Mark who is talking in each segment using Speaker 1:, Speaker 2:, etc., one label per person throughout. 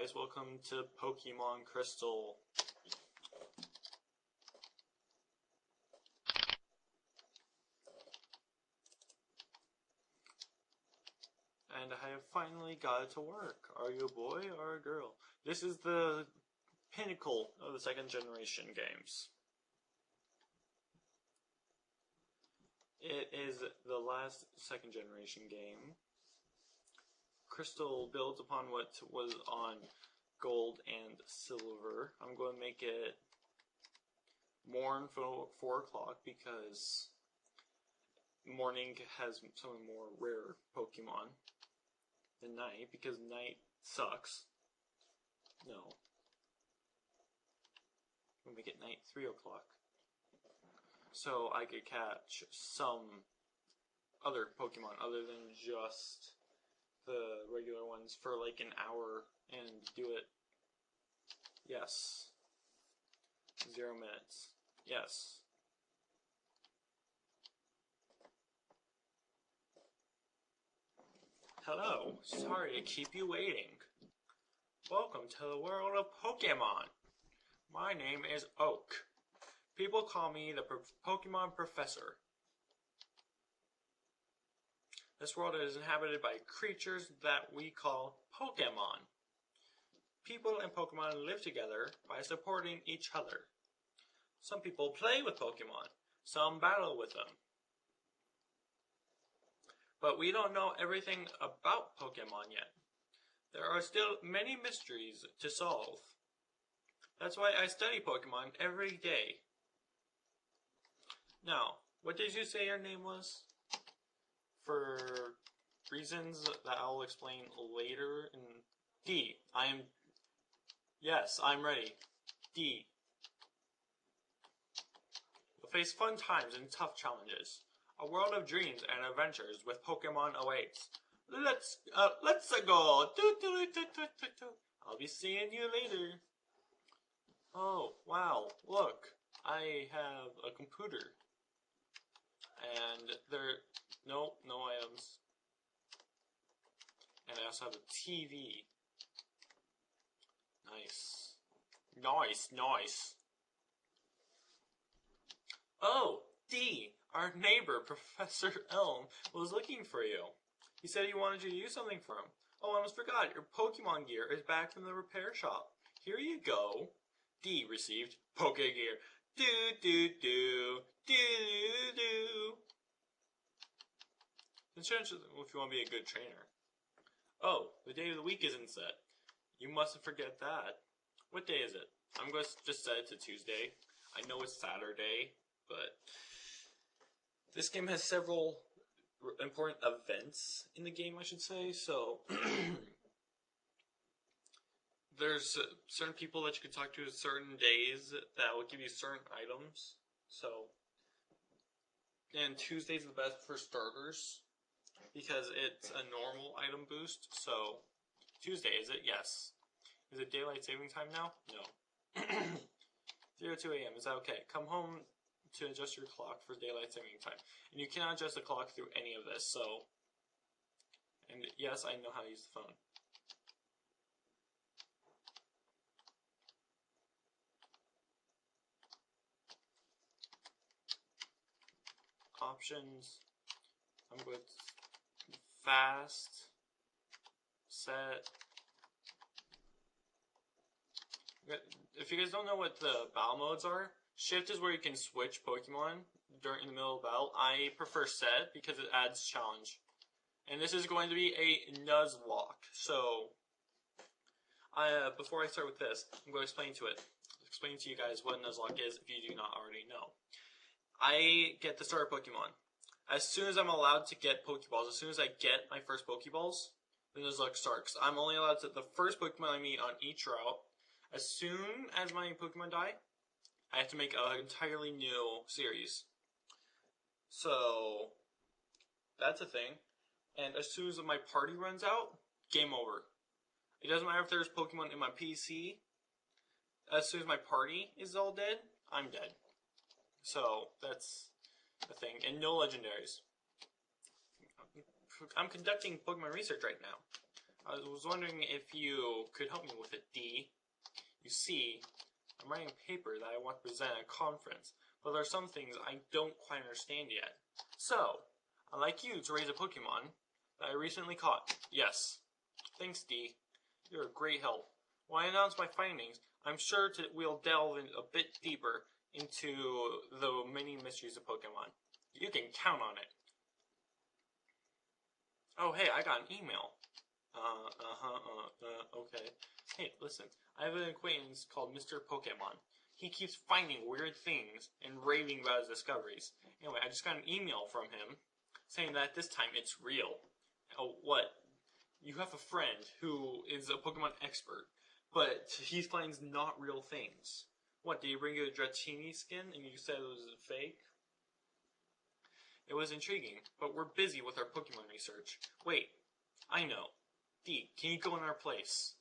Speaker 1: guys, welcome to Pokemon Crystal. And I have finally got it to work. Are you a boy or a girl? This is the pinnacle of the second generation games. It is the last second generation game. Crystal builds upon what was on gold and silver. I'm going to make it morn for 4 o'clock because morning has some more rare Pokemon than night, because night sucks. No. We'll make it night 3 o'clock. So I could catch some other Pokemon other than just the regular ones for like an hour and do it. Yes. 0 minutes. Yes. Hello. Sorry to keep you waiting. Welcome to the world of Pokemon. My name is Oak. People call me the Pokemon Professor. This world is inhabited by creatures that we call Pokemon. People and Pokemon live together by supporting each other. Some people play with Pokemon, some battle with them. But we don't know everything about Pokemon yet. There are still many mysteries to solve. That's why I study Pokemon every day. Now, what did you say your name was? For reasons that I'll explain later. In D. Yes, I'm ready. D. You'll face fun times and tough challenges. A world of dreams and adventures with Pokemon awaits. Let's go. I'll be seeing you later. Oh, wow, look. I have a computer. And no items. And I also have a TV. Nice. Nice. Oh, D, our neighbor, Professor Elm, was looking for you. He said he wanted you to do something for him. Oh, I almost forgot. Your Pokemon gear is back from the repair shop. Here you go. D received Poke Gear. Insurance if you want to be a good trainer. Oh, the day of the week isn't set. You mustn't forget that. What day is it? I'm going to just set it to Tuesday. I know it's Saturday, but this game has several important events in the game, I should say, so there's certain people that you can talk to certain days that will give you certain items. So, and Tuesday's the best for starters because it's a normal item boost. So, Tuesday, is it? Yes. Is it daylight saving time now? No. 02 a.m. Is that okay? Come home to adjust your clock for daylight saving time. And you cannot adjust the clock through any of this, so. And yes, I know how to use the phone. Options. I'm going to fast, set. If you guys don't know what the battle modes are, shift is where you can switch Pokemon in the middle of battle. I prefer set because it adds challenge. And this is going to be a nuzlock. So, before I start with this, I'm going to explain to you guys what a nuzlock is if you do not already know. I get the starter Pokemon. As soon as I'm allowed to get Pokeballs, as soon as I get my first Pokeballs, the nuzlock starts. I'm only allowed to the first Pokemon I meet on each route. As soon as my Pokemon die, I have to make an entirely new series. So, that's a thing. And as soon as my party runs out, game over. It doesn't matter if there's Pokemon in my PC. As soon as my party is all dead, I'm dead. So, that's the thing. And no legendaries. I'm conducting Pokemon research right now. I was wondering if you could help me with it, D. You see, I'm writing a paper that I want to present at a conference, but there are some things I don't quite understand yet. So, I'd like you to raise a Pokemon that I recently caught. Yes. Thanks, D. You're a great help. When I announce my findings, I'm sure we'll delve in a bit deeper into the many mysteries of Pokemon. You can count on it. Oh, hey, I got an email. Okay. Hey, listen, I have an acquaintance called Mr. Pokemon. He keeps finding weird things and raving about his discoveries. Anyway, I just got an email from him saying that this time it's real. Oh, what? You have a friend who is a Pokemon expert, but he finds not real things. What, did he bring you a Dratini skin and you said it was fake? It was intriguing, but we're busy with our Pokemon research. Wait, I know. D, can you go in our place?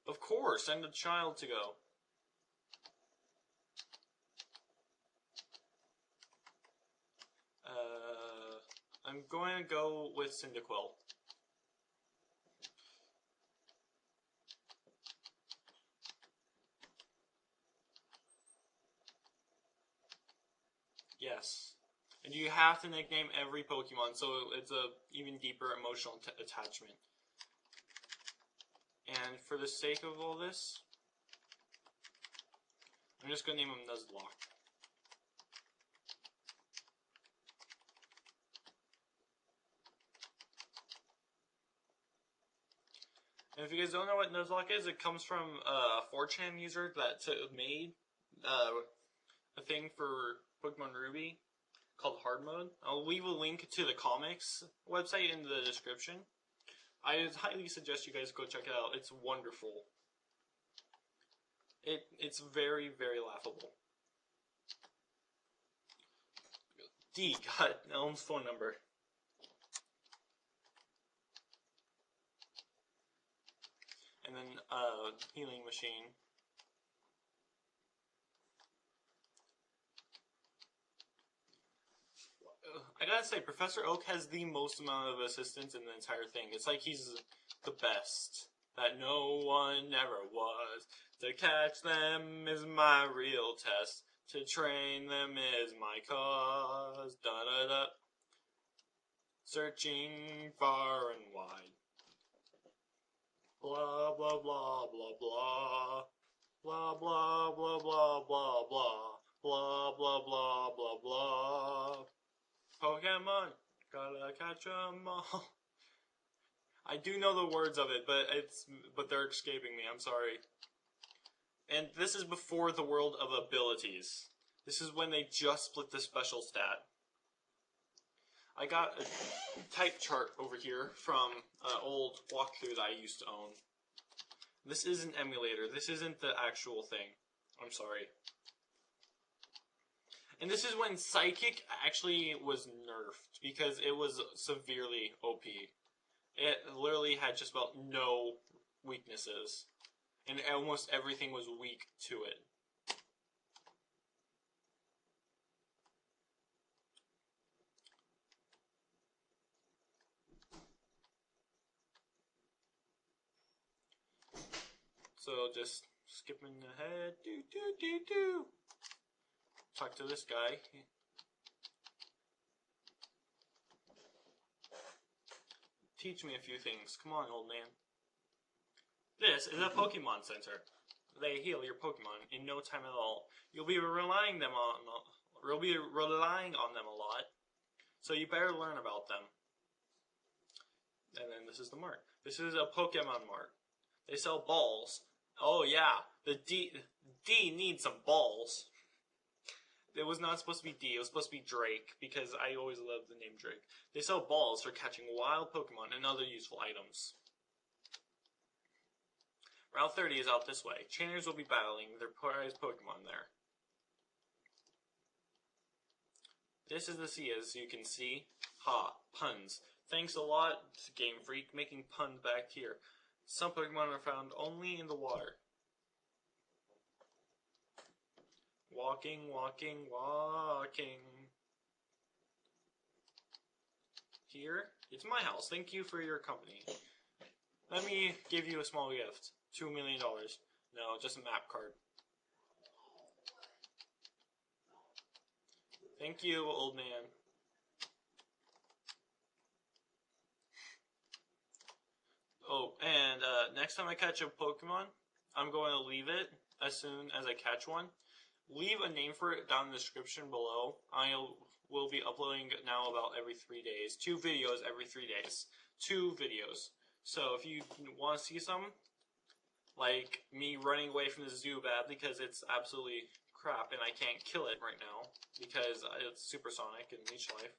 Speaker 1: Of course, send a child to go. I'm going to go with Cyndaquil. Yes. And you have to nickname every Pokemon, so it's a even deeper emotional attachment. And for the sake of all this, I'm just going to name him Nuzlock. And if you guys don't know what Nuzlock is, it comes from a 4chan user that made a thing for Pokemon Ruby called Hard Mode. I'll leave a link to the comics website in the description. I highly suggest you guys go check it out. It's wonderful. It's very, very laughable. D got Elm's phone number. And then healing machine. I gotta say, Professor Oak has the most amount of assistance in the entire thing. It's like he's the best that no one ever was. To catch them is my real test. To train them is my cause. Da-da-da. Searching far and wide. Blah, blah, blah, blah, blah. Blah, blah, blah, blah, blah, blah. Blah, blah, blah, blah, blah. Pokemon, gotta catch 'em all. I do know the words of it, but they're escaping me. I'm sorry. And this is before the world of abilities. This is when they just split the special stat. I got a type chart over here from an old walkthrough that I used to own. This is an emulator. This isn't the actual thing. I'm sorry. And this is when Psychic actually was nerfed, because it was severely OP. It literally had just about no weaknesses, and almost everything was weak to it. So just skipping ahead, talk to this guy. Teach me a few things. Come on, old man. This is a Pokemon Center. They heal your Pokemon in no time at all. You'll be relying on them a lot, so you better learn about them. And then this is the mart. This is a Pokemon mart. They sell balls. Oh yeah, the D needs some balls. It was not supposed to be D, it was supposed to be Drake, because I always loved the name Drake. They sell balls for catching wild Pokemon and other useful items. Route 30 is out this way. Trainers will be battling their prized Pokemon there. This is the sea, as you can see. Ha, puns. Thanks a lot, Game Freak, making puns back here. Some Pokemon are found only in the water. Walking, walking, walking. Here, it's my house. Thank you for your company. Let me give you a small gift. $2 million. No, just a map card. Thank you, old man. Oh, and next time I catch a Pokemon, I'm going to leave it as soon as I catch one. Leave a name for it down in the description below. I will be uploading now about every 3 days. 2 videos every 3 days. 2 videos. So if you want to see some, like me running away from the zoo badly because it's absolutely crap and I can't kill it right now because it's supersonic and leech life.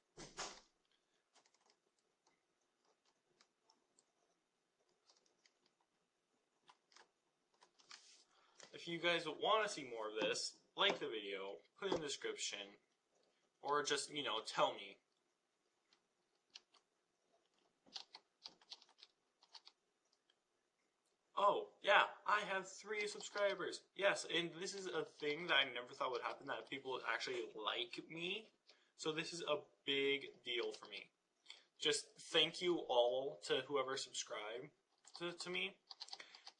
Speaker 1: If you guys want to see more of this, like the video, put it in the description, or just, tell me. Oh, yeah, I have 3 subscribers. Yes, and this is a thing that I never thought would happen, that people would actually like me. So this is a big deal for me. Just thank you all to whoever subscribed to me.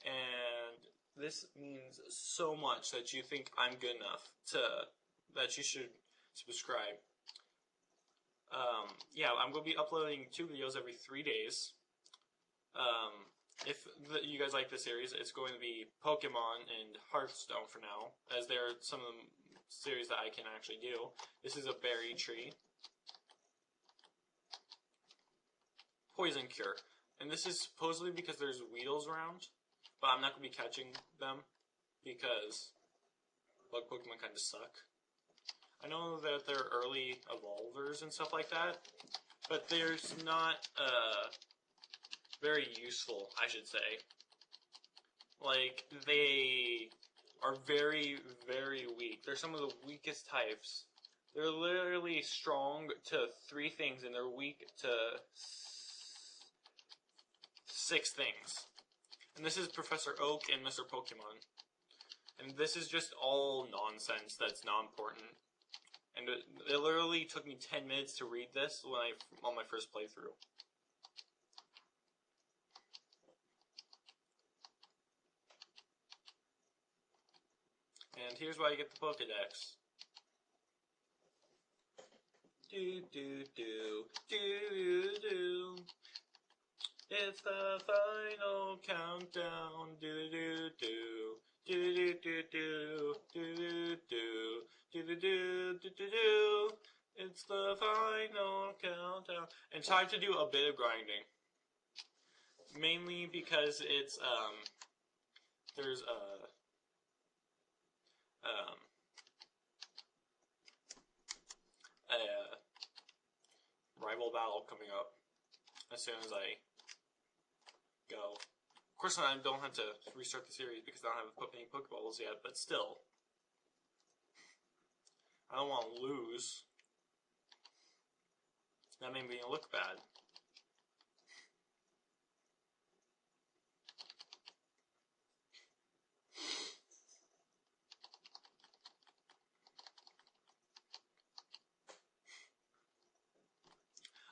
Speaker 1: And this means so much that you think I'm good enough that you should subscribe. Yeah, I'm going to be uploading 2 videos every 3 days. If you guys like this series, it's going to be Pokemon and Hearthstone for now, as they're some of the series that I can actually do. This is a berry tree. Poison Cure. And this is supposedly because there's Weedles around, but I'm not going to be catching them because bug Pokemon kind of suck. I know that they're early evolvers and stuff like that, but there's not very useful, I should say. Like, they are very, very weak. They're some of the weakest types. They're literally strong to 3 things, and they're weak to 6 things. And this is Professor Oak and Mr. Pokemon. And this is just all nonsense that's not important. And it literally took me 10 minutes to read this on my first playthrough. And here's why I get the Pokedex. Do do do do do. It's the final countdown. Do do do do do do do do do do do do do. It's the final countdown. And time to do a bit of grinding. Mainly because it's there's a rival battle coming up as soon as I go. Of course, I don't have to restart the series because I don't have any Pokeballs yet, but still. I don't want to lose. That made me look bad.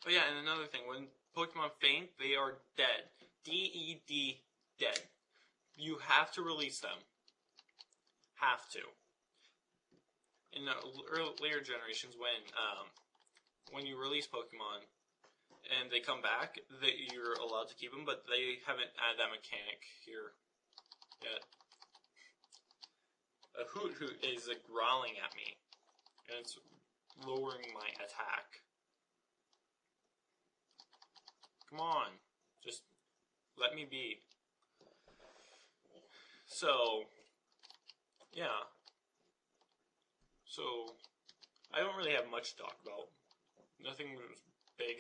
Speaker 1: Oh yeah, and another thing, when Pokemon faint, they are dead. D-E-D, dead. You have to release them. Have to. In the later generations, when you release Pokemon and they come back, you're allowed to keep them, but they haven't added that mechanic here yet. A Hoot is growling at me, and it's lowering my attack. Come on, just let me be. So, yeah. So, I don't really have much to talk about. Nothing big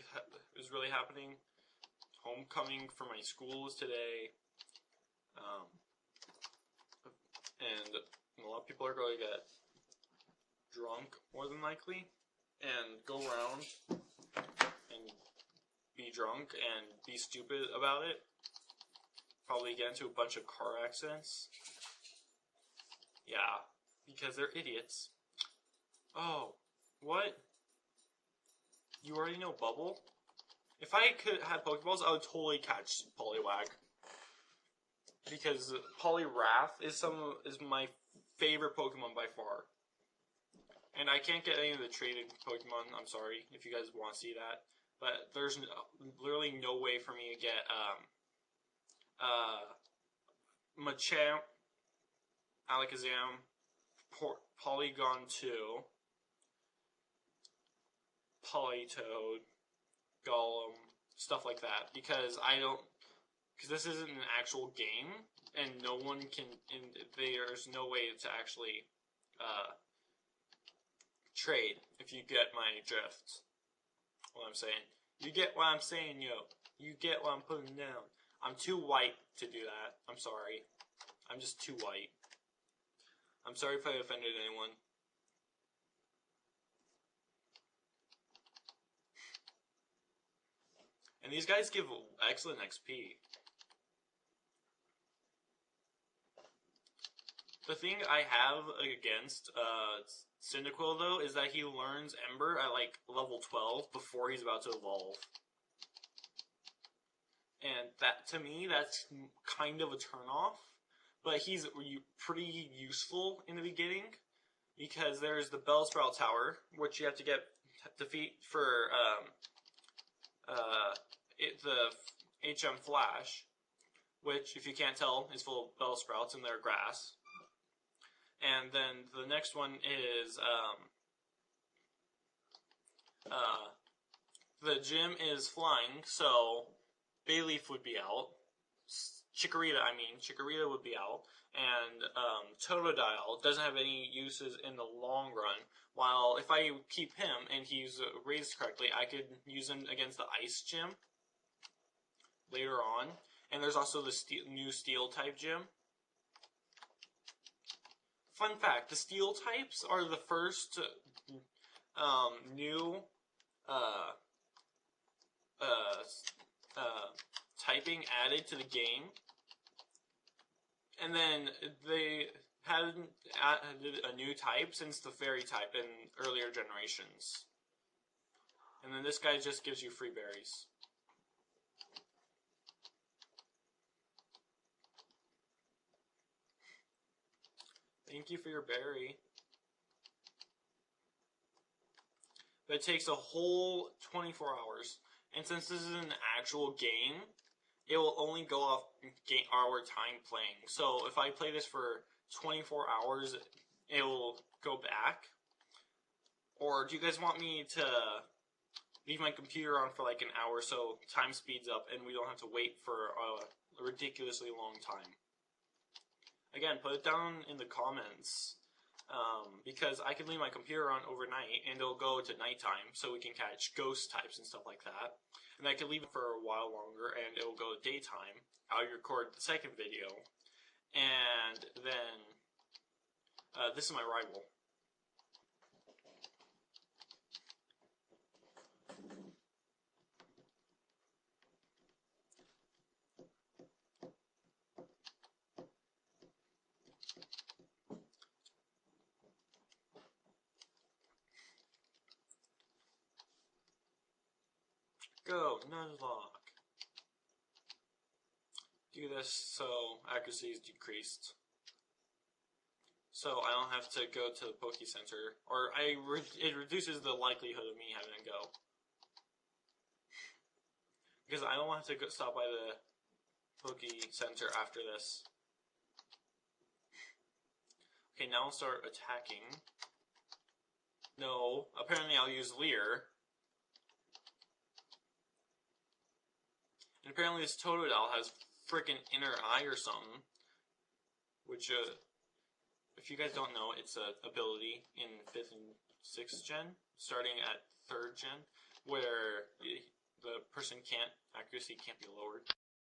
Speaker 1: is really happening. Homecoming for my schools today. And a lot of people are going to get drunk, more than likely, and go around and be drunk and be stupid about it. Probably get into a bunch of car accidents. Yeah, because they're idiots. Oh, what? You already know Bubble? If I could have Pokeballs, I would totally catch Poliwag. because Poliwrath is my favorite Pokemon by far. And I can't get any of the traded Pokemon. I'm sorry if you guys want to see that, but there's literally no way for me to get Machamp, Alakazam, Polygon 2, Politoed, Golem, stuff like that, because this isn't an actual game, and no one can, and there's no way to actually trade, if you get my drift. What I'm saying. You get what I'm saying, yo. You get what I'm putting down. I'm too white to do that. I'm sorry. I'm just too white. I'm sorry if I offended anyone. And these guys give excellent XP. The thing I have against Cyndaquil, though, is that he learns Ember at, like, level 12 before he's about to evolve. And that, to me, that's kind of a turnoff. But he's pretty useful in the beginning, because there's the Bellsprout Tower, which you have to defeat for the HM Flash, which, if you can't tell, is full of Bellsprouts and they're grass. And then the next one is the gym is flying, so Bayleaf would be out. Chikorita would be out, and Totodile doesn't have any uses in the long run. While if I keep him and he's raised correctly, I could use him against the Ice Gym later on. And there's also the new Steel type gym. Fun fact: the Steel types are the first new typing added to the game. And then they hadn't added a new type since the Fairy type in earlier generations. And then this guy just gives you free berries. Thank you for your berry. But it takes a whole 24 hours. And since this is an actual game, it will only go off our time playing. So if I play this for 24 hours, it will go back. Or do you guys want me to leave my computer on for like an hour so time speeds up and we don't have to wait for a ridiculously long time? Again, put it down in the comments, because I can leave my computer on overnight and it'll go to nighttime so we can catch ghost types and stuff like that. And I can leave it for a while longer and it'll go to daytime. I'll record the second video, and then this is my rival. Go, nuzlock. Do this so accuracy is decreased. So I don't have to go to the Poke Center, or it reduces the likelihood of me having to go. Because I don't have to stop by the Poke Center after this. Okay, now I'll start attacking. No, apparently I'll use Leer. And apparently this Totodile has freaking inner eye or something. Which, if you guys don't know, it's an ability in 5th and 6th gen, starting at 3rd gen, where the accuracy can't be lowered.